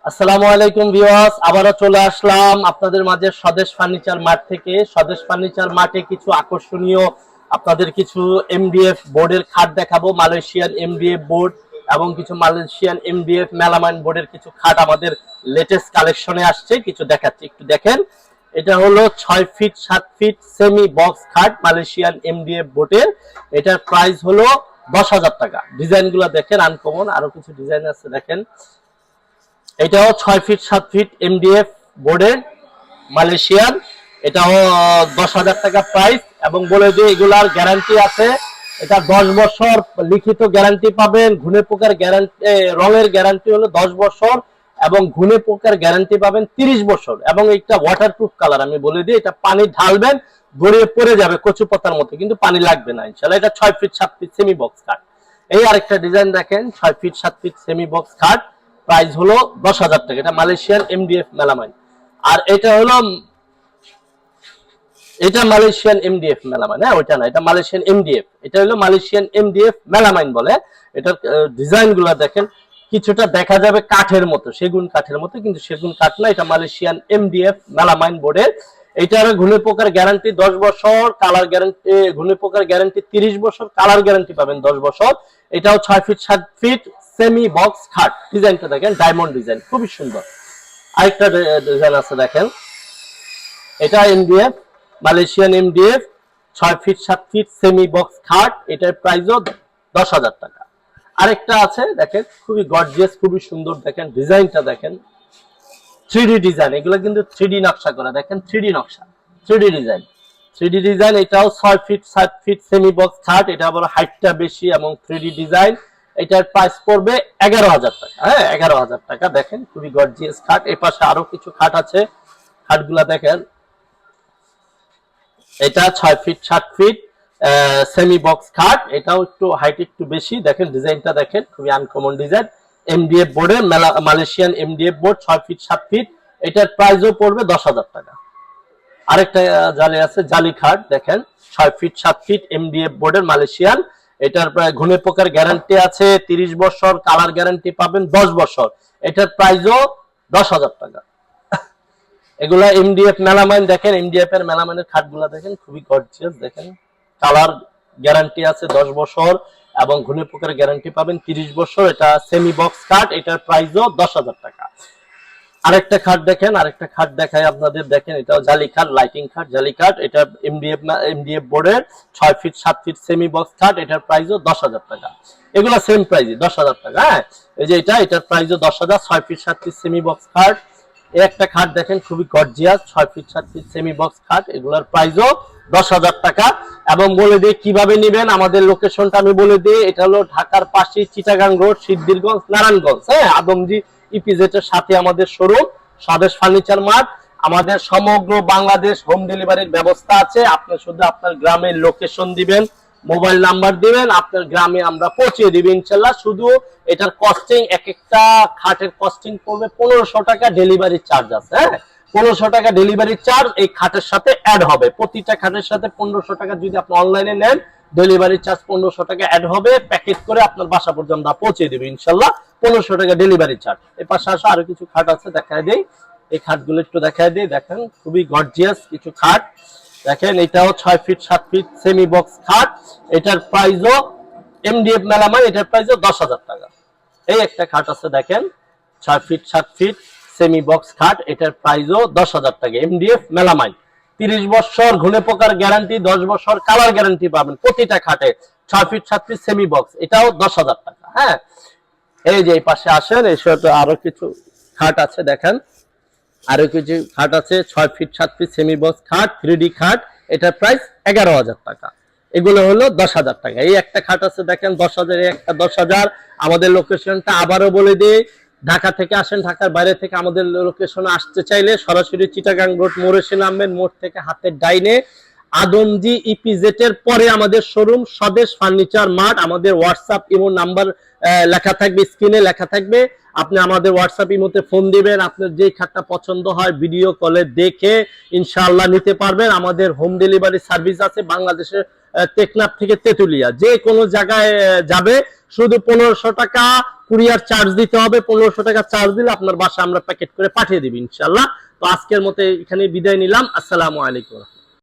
আসসালামু আলাইকুম ভিউয়ার্স, আবারও চলে আসলাম আপনাদের মাঝে স্বদেশ ফার্নিচার মার্ট থেকে। স্বদেশ ফার্নিচার মার্টে কিছু আকর্ষণীয় আপনাদের কিছু এমডিএফ বোর্ডের খাট দেখাবো। মালয়েশিয়ান এমডিএফ বোর্ড এবং কিছু মালয়েশিয়ান এমডিএফ মেলামাইন বোর্ডের কিছু খাট আমাদের লেটেস্ট কালেকশনে আসছে, কিছু দেখাচ্ছি, একটু দেখেন। এটা হলো 6 ফিট 7 ফিট সেমি বক্স খাট মালয়েশিয়ান এমডিএফ বোর্ডের। এটার প্রাইস হলো 10,000 টাকা। ডিজাইনগুলো দেখেন, আনকমন আরো কিছু ডিজাইন আছে দেখেন। এটাও 6 ফিট 7 ফিট এমডিএফ বোর্ডের মালয়েশিয়ান। এটাও 10,000 টাকা প্রাইস। এবং বলে দিই এগুলার গ্যারান্টি আছে। এটা 10 বছর লিখিত গ্যারান্টি পাবেন। ঘুনে পোকার গ্যারান্টি, রঙের গ্যারান্টি হলো 10 বছর এবং ঘুনে পোকার গ্যারান্টি পাবেন 30 বছর। এবং এটা ওয়াটারপ্রুফ কালার। আমি বলে দিই এটা পানি ঢালবেন গড়িয়ে পড়ে যাবে কচু পাতার মতো, কিন্তু পানি লাগবে না ইনশাআল্লাহ। এটা 6 feet 7 feet semi box cut. এই আরেকটা ডিজাইন দেখেন, 6 feet 7 feet semi box cut, price হলো 10,000 টাকা। এটা মালয়েশিয়ান এমডিএফ মেলামাইন। আর এটা হলো এটা মালয়েশিয়ান এমডিএফ মেলামাইন, হ্যাঁ ওইটা না, এটা মালয়েশিয়ান এমডিএফ। এটা হলো মালয়েশিয়ান এমডিএফ মেলামাইন বলে। এটার ডিজাইন গুলা দেখেন, কিছুটা দেখা যাবে কাঠের মতো, সেগুন কাঠের মতো, কিন্তু সেগুন কাঠ না। এটা মালয়েশিয়ান এমডিএফ মেলামাইন বোর্ডের। এটার ঘুনে পোকার গ্যারান্টি 10 বছর, কালার গ্যারান্টি, ঘুনে পোকার গ্যারান্টি 30 বছর, কালার গ্যারান্টি পাবেন 10 বছর। এটাও 6 ফিট 7 ফিট সেমি বক্স খাট। ডিজাইনটা দেখেন, ডায়মন্ড ডিজাইন, খুবই সুন্দর। আরেকটা ডিজাইন আছে দেখেন, এটা MDF Malaysian MDF 6 feet 7 feet semi box খাট। এটার প্রাইসও 10,000 টাকা। আরেকটা আছে দেখেন, খুবই গর্জিয়াস, খুবই সুন্দর। দেখেন ডিজাইনটা দেখেন, 3D ডিজাইন। এগুলো কিন্তু 3D নকশা করা, দেখেন 3D নকশা, 3D ডিজাইন, 3D ডিজাইন। এটাও 6 ফিট 7 ফিট সেমি বক্স খাট। এটা আবার হাইটটা বেশি এবং 3D ডিজাইন। এটার প্রাইস পড়বে 11,000 টাকা। হ্যাঁ 11,000 টাকা। দেখেন খুবই গর্জিয়াস খাট। এই পাশে আরো কিছু খাট আছে, খাটগুলা দেখেন। এটা 6 ফিট 7 ফিট সেমি বক্স খাট। এটাও একটু হাইট একটু বেশি। দেখেন ডিজাইনটা দেখেন, খুবই আনকমন ডিজাইন। এমডিএফ বোর্ডের Malaysian MDF board 6 feet 7 feet. এটার প্রাইসও পড়বে 10,000 টাকা। আরেকটা জালি আছে, জালি খাট দেখেন, 6 ফিট 7 ফিট এমডিএফ বোর্ডের মালয়েশিয়ান। এটার প্রায় ঘুনে পোকার গ্যারান্টি আছে 30 বছর, কালার গ্যারান্টি পাবেন 10 বছর। এটার প্রাইসও 10,000 টাকা। এগুলা এমডিএফ মেলামাইন। দেখেন এমডিএফ এর মেলামাইনের খাটগুলা দেখেন, খুবই গর্জিয়াস। দেখেন কালার গ্যারান্টি আছে 10 বছর এবং ঘুনে পোকার গ্যারান্টি পাবেন 30 বছর। এটা সেমি বক্স খাট। এটার প্রাইসও 10,000 টাকা। আরেকটা খাট দেখেন, আরেকটা খাট দেখাই আপনাদের। দেখেন এটাও জালি খাট, লাইটিং খাট, জালি খাট। এটা এমডিএফ বোর্ডের 6 ফিট 7 ফিট সেমি বক্স খাট। এটার প্রাইসও 10,000 টাকা। এগুলা সেম প্রাইসই 10,000 টাকা। হ্যাঁ এই যে এটার প্রাইসও 10,000। 6 ফিট 7 ফিট সেমি বক্স খাট। এই একটা খাট দেখেন, খুবই gorgeous, 6 feet 7 feet semi box খাট। এগুলার প্রাইসও 10,000 টাকা। এবং বলে দিই কিভাবে নেবেন, আমাদের লোকেশনটা আমি বলে দিই। এটা হলো ঢাকার পাশে চিটাগাং রোড, সিদ্ধিরগঞ্জ, নারায়ণগঞ্জ। হ্যাঁ আদমজি ইপিজেড এর সাথে আমাদের শোরুম স্বদেশ ফার্নিচার মার্ট। আমাদের সমগ্র বাংলাদেশ হোম ডেলিভারির ব্যবস্থা আছে। আপনি শুধু আপনার গ্রামের লোকেশন দিবেন, মোবাইল নাম্বার দিবেন, আপনার গ্রামে আমরা পৌঁছে দিব ইনশাআল্লাহ। শুধু এটার কস্টিং, এক একটা খাটের কস্টিং পড়বে 1500 টাকা, ডেলিভারি চার্জ আছে। হ্যাঁ 1500 টাকা ডেলিভারি চার্জ এই খাটের সাথে অ্যাড হবে। প্রতিটা খাটের সাথে 1500 টাকা যদি আপনি অনলাইনে নেন, ডেলিভারি চার্জ 1500 টাকা অ্যাড হবে। প্যাকেট করে আপনার বাসা পর্যন্ত আমরা পৌঁছে দেব ইনশাআল্লাহ, 1500 টাকা ডেলিভারি চার্জ। এই পাশে আসা আরো কিছু খাট আছে, দেখায় দেই। এই খাটগুলো একটু দেখায় দিই। দেখেন খুবই গর্জিয়াস কিছু খাট। দেখেন এটাও 6 ফিট 7 ফিট সেমি বক্স খাট। এটার প্রাইসও এমডিএফ মেলামাইন। এটার প্রাইসও 10,000 টাকা। এই একটা খাট আছে দেখেন, 6 ফিট 7 ফিট সেমি বক্স খাট। এটার প্রাইসও 10,000 টাকা, এমডিএফ মেলামাইন। 30 বছর ঘুনে পোকার গ্যারান্টি, 10 বছর কালার গ্যারান্টি পাবেন প্রতিটা খাটে। 6 ফিট 7 ফিট সেমি বক্স। এটাও 10,000 টাকা। হ্যাঁ এই যে এই পাশে আসেন, এই সাথে আরো কিছু খাট আছে দেখেন, আরো কিছু খাট আছে 6 ফিট 7 ফিট সেমি বক্স খাট, 3D খাট। এটার প্রাইস 11,000 টাকা। এগুলো হলো 10,000 টাকা। এই একটা খাট আছে দেখেন 10,000, একটা 10,000। আমাদের লোকেশনটা আবারও বলে দিই, ঢাকা থেকে আসেন, ঢাকার বাইরে থেকে আমাদের লোকেশনে আসতে চাইলে সরাসরি চিটাগাং রোড মোড়ে এসে নামবেন। মোড় থেকে হাতের ডাইনে আদমজি ইপিজেড এর পরে আমাদের শোরুম স্বদেশ ফার্নিচার মার্ট। আমাদের হোয়াটসঅ্যাপ ইমো নাম্বার লেখা থাকবে, স্ক্রিনে লেখা থাকবে। আপনি আমাদের হোয়াটসঅ্যাপ ইমোতে ফোন দিবেন, আপনার যে খাটটা পছন্দ হয় ভিডিও কলে দেখে ইনশাআল্লাহ নিতে পারবেন। আমাদের হোম ডেলিভারি সার্ভিস আছে বাংলাদেশের টেকনাফ থেকে তেতুলিয়া, যে কোনো জায়গায় যাবে, শুধু 1500 টাকা কুরিয়ার চার্জ দিতে হবে। 1500 টাকা চার্জ দিলে আপনার বাসা আমরা প্যাকেট করে পাঠিয়ে দিবি ইনশাআল্লাহ। তো আজকের মতো এখানে বিদায় নিলাম। আসসালামু আলাইকুম।